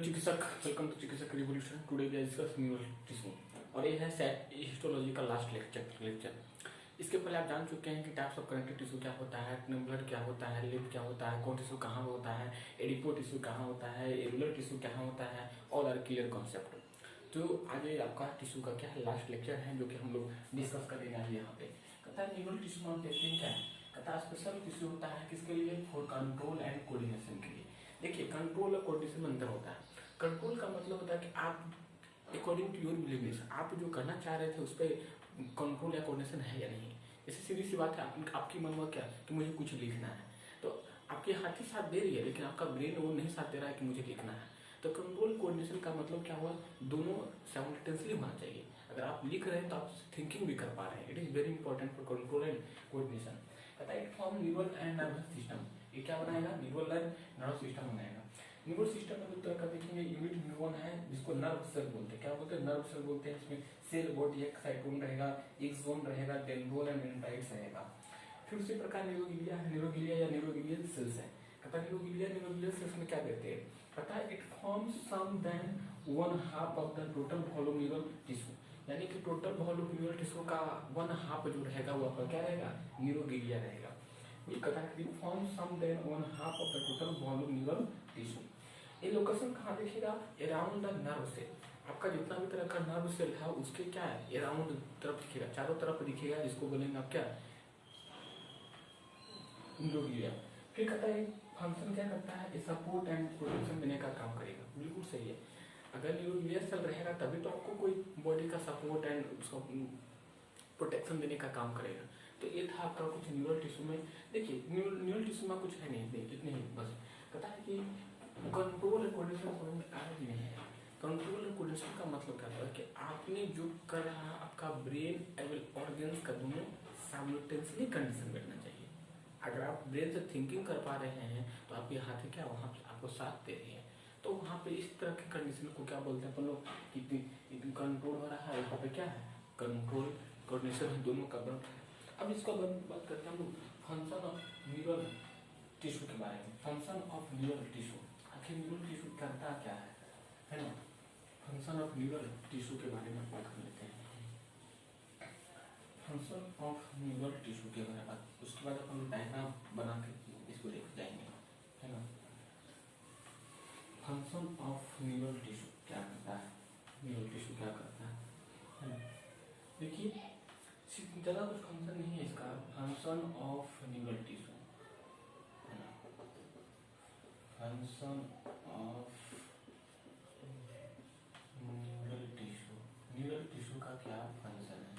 चिकित्सक, welcome to Chikitsak revolution. Today we discuss neural tissue और ये है हिस्टोलॉजी का लास्ट लेक्चर। इसके पहले आप जान चुके हैं कि टाइप्स ऑफ कनेक्टिव टिश्यू क्या होता है, ब्लड क्या होता है, लिम्फ क्या होता है, कौन टिश्यू कहाँ होता है, एडिपो टिश्यू कहाँ होता है, एरुलर टिश्यू कहाँ होता है, ऑल आर क्लियर कॉन्सेप्ट। तो आज आपका टिश्यू का क्या है, लास्ट लेक्चर है जो कि हम लोग डिस्कस करेंगे आज यहाँ पे। कहता है न्यूरल टिश्यू में हम देखते हैं क्या है, कहता है स्पेशल टिश्यू होता है किसके लिए, फॉर कंट्रोल एंड कोऑर्डिनेशन के लिए। देखिए कंट्रोल और कोऑर्डिनेशन में अंतर होता है। कंट्रोल का मतलब होता है कि आप अकॉर्डिंग टू योर बिलीवनेस आप जो करना चाह रहे थे उस पर कंट्रोल या कोऑर्डिनेशन है या नहीं। जैसे सीधी सी बात है, आपकी मन में क्या कि मुझे कुछ लिखना है, तो आपके हाथ ही साथ दे रही है लेकिन आपका ब्रेन वो नहीं साथ दे रहा है कि मुझे लिखना है। तो कंट्रोल कोऑर्डिनेशन का मतलब क्या हुआ, दोनों साइमल्टेनियसली होना चाहिए। अगर आप लिख रहे हैं तो आप थिंकिंग भी कर पा रहे हैं। It is very important for control and coordination. कहता है it form neural and nervous system. ये क्या बनाएगा, न्यूरल एंड नर्वस सिस्टम बनाएगा। न्यूरल सिस्टम में दो तरह का देखेंगे, यूनिट न्यूरॉन है जिसको नर्व सेल बोलते हैं। क्या बोलते हैं, नर्व सेल बोलते हैं। इसमें सेल बॉडी एक्साइटोन रहेगा, एक्सोन रहेगा, डेंड्रोन एंड डेंड्राइट्स रहेगा। फिर उसी प्रकार न्यूरोगिलिया है, न्यूरोगिलिया या न्यूरोगिलियल सेल्स है। कहता है न्यूरोगिलियल सेल्स में क्या देते हैं, पता है it forms some then 1/2 of the total volume neural tissue. यानी कि टोटल वॉल्यूम न्यूरल टिश्यू का 1/2 जो रहेगा वो आपका क्या रहेगा, न्यूरोगिलिया रहेगा। ये कहता है it forms some then 1/2 of the total volume neural tissue. ये लोकेशन कहाँ दिखेगा, अराउंड द नर्व सेल। आपका जितना भी तरह का नर्व सेल है उसके क्या है, अराउंड तरफ दिखेगा, चारों तरफ दिखेगा, जिसको बोलेंगे आप क्या, न्यूरोगिलिया। फिर कहता है फंक्शन क्या करता है, सपोर्ट एंड प्रोटेक्शन देने का काम करेगा। बिल्कुल सही है, अगर न्यूरोगिलिया सेल रहेगा तभी तो आपको कोई बॉडी का सपोर्ट एंड उसको प्रोटेक्शन देने का काम करेगा। तो ये था आपका कुछ न्यूरल टिश्यू में। देखिए न्यूरल टिश्यू में कुछ है नहीं, इतने ही बस। कहता है कि कंट्रोल और कोऑर्डिनेशन समझ में आ रही नहीं है। कंट्रोल और कोऑर्डिनेशन का मतलब क्या है कि आपने जो कर रहा है आपका ब्रेन एवं ऑर्गन्स का दोनों साइमल्टेनियसली कंडीशन बैठना चाहिए। अगर आप ब्रेन से थिंकिंग कर पा रहे हैं तो आपके हाथ क्या वहाँ पे आपको साथ दे रही है। तो वहाँ पे इस तरह की कंडीशन को क्या बोलते हैं अपन लोग, कि कंट्रोल हो रहा है, यहाँ पे क्या है, कंट्रोल कोऑर्डिनेशन दोनों का बन रहा है। अब इसको बात करते हैं हम लोग फंक्शन ऑफ न्यूरल टिश्यू के बारे में। फंक्शन ऑफ न्यूरल टिश्यू, आखिर न्यूरल टिश्यू करता क्या है ना। फंक्शन ऑफ न्यूरल टिश्यू के बारे में बात कर लेते हैं। फंक्शन ऑफ न्यूरल टिश्यू के बारे में, उसके बाद अपन डायग्राम बना के इसको देख जाएंगे, है ना। फंक्शन ऑफ न्यूरल टिश्यू क्या करता है, न्यूरल टिश्यू क्या करता है ना। देखिए ज़्यादा कुछ फंक्शन नहीं है इसका। Function of neural tissue, function of neural tissue, neural tissue का क्या फंक्शन है।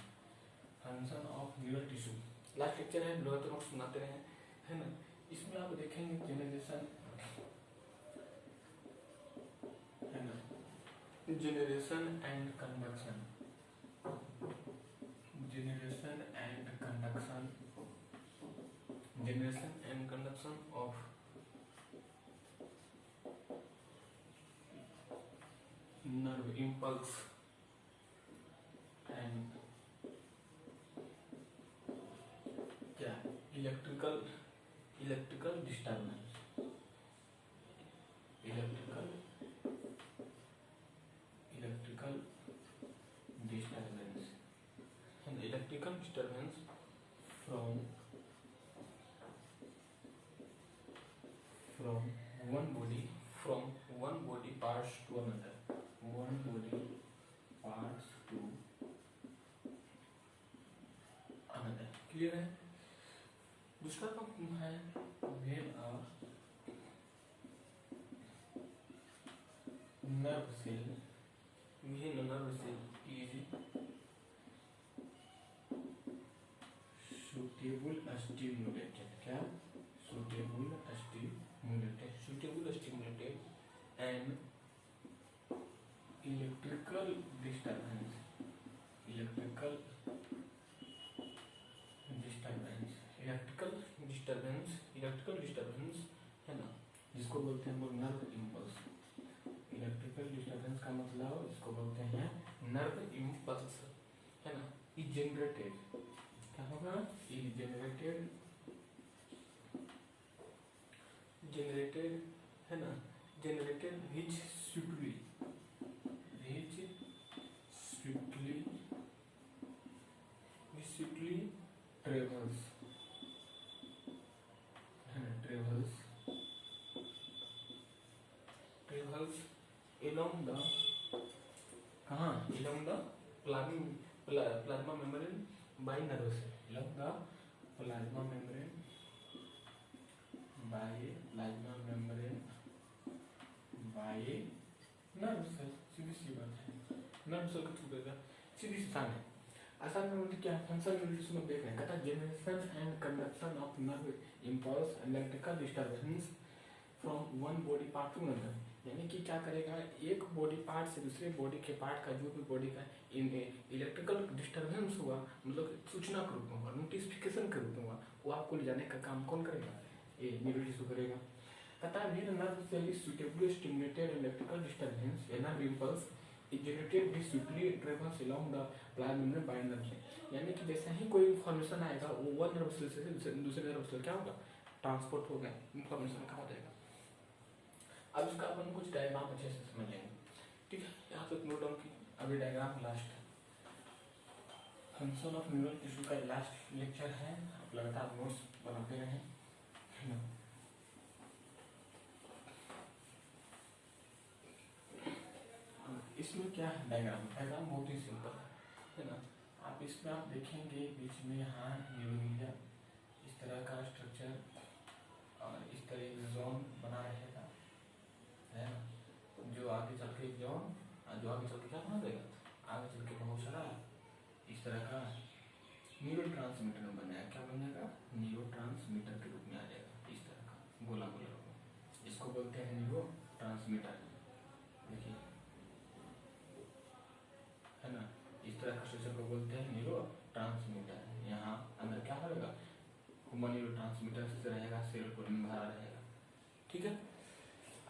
Function of neural tissue last lecture है, लोग तो नोट सुनाते रहे, है ना। इसमें आप देखेंगे जेनरेशन, है ना, generation and conduction, generation and conduction, generation and conduction of nerve impulse and क्या, electrical disturbance, electrical disturbance and electrical disturbance from one body parts to another, one body parts to another, clear है। दूसरा का है when a nerve cell is suitable stimulated, क्या, suitable stimulated and electrical disturbance है ना, जिसको बोलते हैं हम नर्व इम्पल्स। इलेक्ट्रिकल डिस्टर्बेंस का मतलब इसको बोलते हैं नर्व इम्पल्स, है ना। इज जनरेटेड, क्या होगा, इज जनरेटेड, है ना, generated which swiftly travels along the along the plasma membrane by nerves, along the plasma membrane by nerve cell। सीधी सी बात है, नर्व सेल के थ्रू देगा, सीधी सी आसान है। आसान में मतलब क्या फंक्शन यूनिट्स में देख रहे हैं, कहता generation and conduction of nerve impulse electrical disturbance from one body part two another, यानी कि क्या करेगा, एक बॉडी पार्ट से दूसरे बॉडी के पार्ट का जो भी बॉडी का इलेक्ट्रिकल डिस्टर्बेंस हुआ, मतलब सूचना के रूप में हुआ, नोटिफिकेशन के रूप में हुआ, वो आपको ले जाने का काम कौन करेगा, ये न्यूरो टिश्यू करेगा। कहता है when nerve cell is suitably stimulated electrical disturbance a nerve impulse is generated which swiftly travels along the plasma membrane by nerve cell, यानी कि जैसे ही कोई इन्फॉर्मेशन आएगा वो वन नर्व सेल से दूसरे नर्व सेल क्या होगा, ट्रांसपोर्ट होगा, इन्फॉर्मेशन कहाँ हो जाएगा। अब इसका अपन कुछ डायग्राम अच्छे से समझ लेंगे, ठीक है। यहाँ पे नोट डाउन की अभी diagram last function of neural tissue का लास्ट लेक्चर है, आप लगातार नोट्स बनाते रहें, है ना। इसमें क्या है डायग्राम बहुत ही सिंपल है ना। आप इसमें आप देखेंगे बीच में यहाँ न्यूरोमिलिया इस तरह का स्ट्रक्चर और इस तरह का जोन बना रहेगा, है ना, जो आगे चल के जोन जो आगे चल के क्या बना देगा, आगे चल के बहुत सारा इस तरह का न्यूरो ट्रांसमीटर बनाया, क्या बनेगा, न्यूरो ट्रांसमीटर के रूप में आ जाएगा, इस तरह का गोला गोला रूप में, इसको बोलते हैं न्यूरो ट्रांसमीटर, देखिए, है ना, इस तरह का स्ट्रक्चर को बोलते हैं न्यूरो ट्रांसमीटर। यहाँ अंदर क्या रहेगा, ह्यूमन न्यूरो ट्रांसमीटर से रहेगा, सेरोटोनिन भरा रहेगा, ठीक है।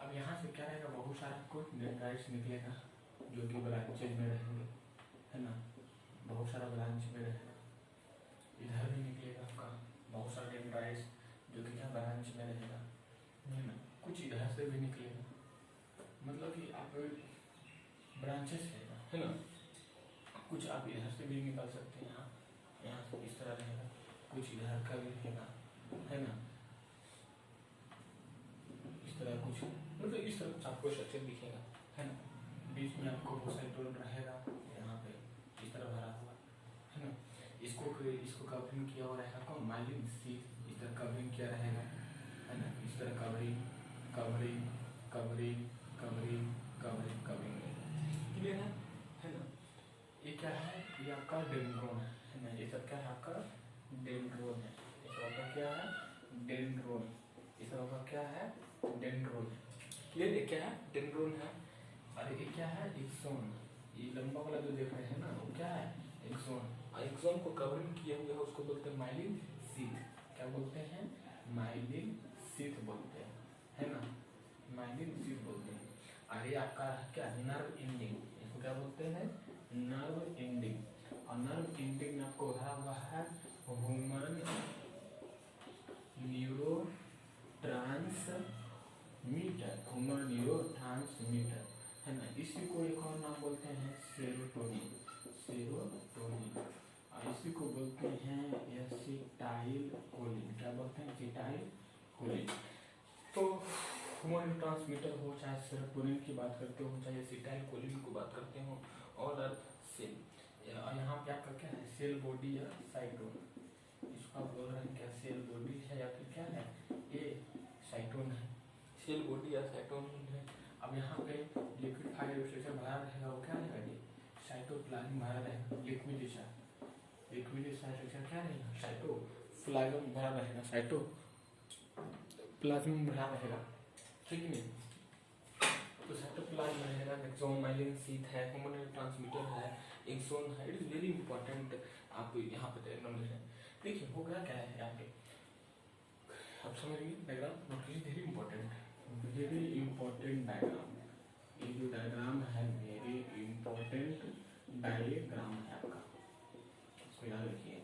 अब यहाँ से क्या रहेगा, बहुत सारा कुछ डेंड्राइट्स निकलेगा जो कि ब्रांचेज में रहेंगे, है ना, बहुत सारा ब्रांच में रहेगा, इधर भी निकलेगा आपका बहुत सारा डेंड्राइट्स जो कि क्या ब्रांच में रहेगा, है ना, कुछ इधर से भी निकलेगा, मतलब कि आप ब्रांचेस है ना, कुछ आप इधर से भी निकाल सकते हैं, यहाँ से इस तरह रहेगा, कुछ इधर का भी रहेगा, है ना, इस तरह कुछ, मतलब इस तरह कुछ आपको स्ट्रक्चर दिखेगा, है ना। बीच में आपको बोसाइटोन रहेगा, यहाँ पे इस तरह भरा हुआ, है ना, इसको कवरिंग किया हुआ रहेगा कौन, माइलिन शीथ, इस तरह कवरिंग किया रहेगा, है ना, इस तरह covering covering covering covering covering covering, clear है ना। ये क्या है, ये आपका डेंड्रोन है ना, ये सब क्या है आपका डेंड्रोन है, ये सब आपका क्या है डेंड्रोन, ये सब आपका क्या है डेंड्रोन, क्लियर, ये क्या है डेंड्रोन है। और ये क्या है एक्सोन, ये लंबा वाला जो देख रहे हैं ना वो क्या है एक्सोन, और एक्सोन को कवरिंग किए हुए है उसको बोलते हैं माइलिन शीथ, क्या बोलते हैं माइलिन शीथ बोलते हैं, है ना, माइलिन शीथ बोलते हैं। और ये आपका क्या नर्व एंडिंग, इसको क्या बोलते हैं नर्व एंडिंग, और नर्व एंडिंग में आपको भरा हुआ है ह्यूमन न्यूरो ट्रांसमीटर, है ना, इसी को एक और नाम बोलते हैं सेरोटोनिन, और इसी को बोलते हैं एसिटाइलकोलिन, क्या बोलते हैं एसिटाइलकोलिन। तो ह्यूमन ट्रांसमीटर हो चाहे सेरोटोनिन की बात करते हो चाहे एसिटाइलकोलिन की बात करते हो, ऑल आर सेम। और यहाँ पे आपका क्या है सेल बॉडी या साइटोन, इसको आप बोल रहे हैं क्या सेल बॉडी है या फिर क्या है ये साइटोन है, सेल बॉडी या साइटोन है। अब यहाँ पे लिक्विड फाइबर स्ट्रक्चर भरा रहेगा वो क्या रहेगा ये साइटोप्लाज्म भरा रहेगा, लिक्विड जैसा स्ट्रक्चर क्या रहेगा साइटोप्लाज्म भरा रहेगा, साइटोप्लाज्म भरा रहेगा, ठीक है। तो साइटोप्लाज्म रहेगा, एक्सोन माइलिन शीथ है, ह्यूमन ट्रांसमीटर है, एक्सोन है, इट इज वेरी इंपॉर्टेंट। आप यहाँ पे देखिए हो गया क्या है यहाँ पे, आप समझिए डायग्राम नोट कीजिए, वेरी इंपॉर्टेंट डायग्राम, ये जो डायग्राम है वेरी इंपॉर्टेंट डायग्राम है आपका, इसको याद रखिए।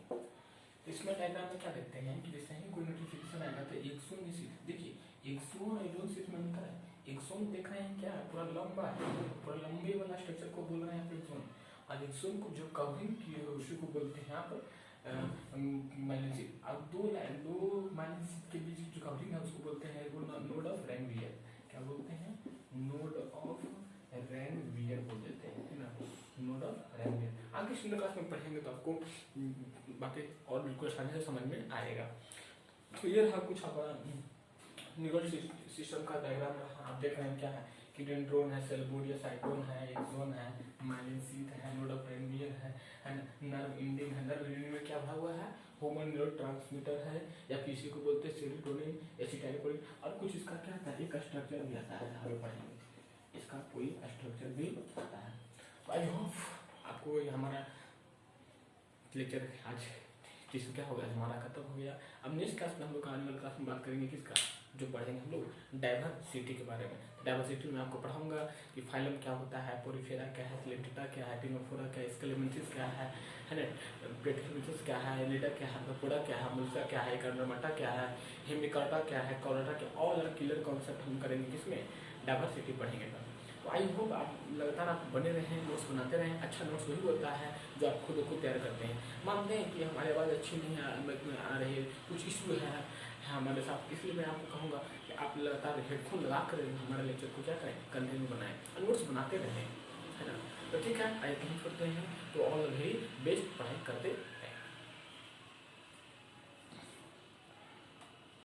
इसमें डायग्राम में क्या देखते हैं कि जैसे ही कोई नोटिफिकेशन आएगा तो एक्सोन शीथ, देखिए एक्सोन और शीथ में अंतर है, एक जोन देख रहे हैं क्या, पूरा लंबा है, पूरा लंबे वाला स्ट्रक्चर को बोल रहे हैं आप एक जोन। और एक जोन को जो कवरिंग की है उसी को बोलते हैं आप माइलिन। अब दो माइलिन के बीच जो कवरिंग है उसको बोलते हैं नोड ऑफ रैनवियर। क्या बोलते हैं? नोड ऑफ रैनवियर बोल देते हैं, है ना, नोड ऑफ रैनवियर। आगे सिंगल क्लास में पढ़ेंगे तो आपको बातें और बिल्कुल आसानी से समझ में आएगा। तो ये रहा कुछ हमारा न्यूरल सिस्टम का डायग्राम। आप देख रहे हैं क्या है कि डेंड्रोन है, सेल बॉडी है, साइटोन है, एक्सोन है, माइलिन शीथ है, नोड ऑफ रैनवियर है, नर्व एंडिंग है। नर्व एंडिंग में क्या भरा हुआ है? ह्यूमन न्यूरो ट्रांसमीटर है, या किसी को बोलते हैं सेरोटोनिन, एसिटाइलकोलिन। और कुछ इसका क्या आता है, एक स्ट्रक्चर भी आता है, हमें पढ़ेंगे इसका कोई स्ट्रक्चर भी आता है। तो आई होप आपको हमारा लेक्चर आज टिश्यू क्या हो गया, हमारा खत्म हो गया। अब नेक्स्ट क्लास में हम लोग एनिमल क्लास में बात करेंगे किसका, जो पढ़ेंगे हम लोग डाइवर्सिटी के बारे में। डाइवर्सिटी में आपको पढ़ाऊंगा कि फाइलम क्या होता है, पोरीफेरा क्या है, सिलेक्टेटा क्या है, टिनोफोरा क्या है, स्केलेमेंथिस क्या है ना, ब्रेकियोलॉजिस क्या है, लीडा क्या है, पोड़ा क्या है, मुल्सा क्या है, कर्नमाटा क्या है, हेमिकार्टा क्या है, कॉर्डाटा क्या, ऑल आर क्लियर कॉन्सेप्ट हम करेंगे किसमें, डाइवर्सिटी पढ़ेंगे। तो आई होप आप लगातार आप बने रहें, नोट्स बनाते रहें। अच्छा नोट्स वही होता है जो आप खुद तैयार करते हैं। मानते हैं कि हमारी आवाज़ अच्छी नहीं आ रही है, कुछ इशू है हमारे साथ, इसलिए मैं आपको कहूँगा कि आप लगातार हेडफोन लगा कर हमारे लेक्चर को क्या करें, कंटिन्यू बनाएं और नोट्स बनाते रहें, है ना। तो ठीक है, आइए कहीं करते हैं। तो ऑल वेरी बेस्ट पढ़ाई करते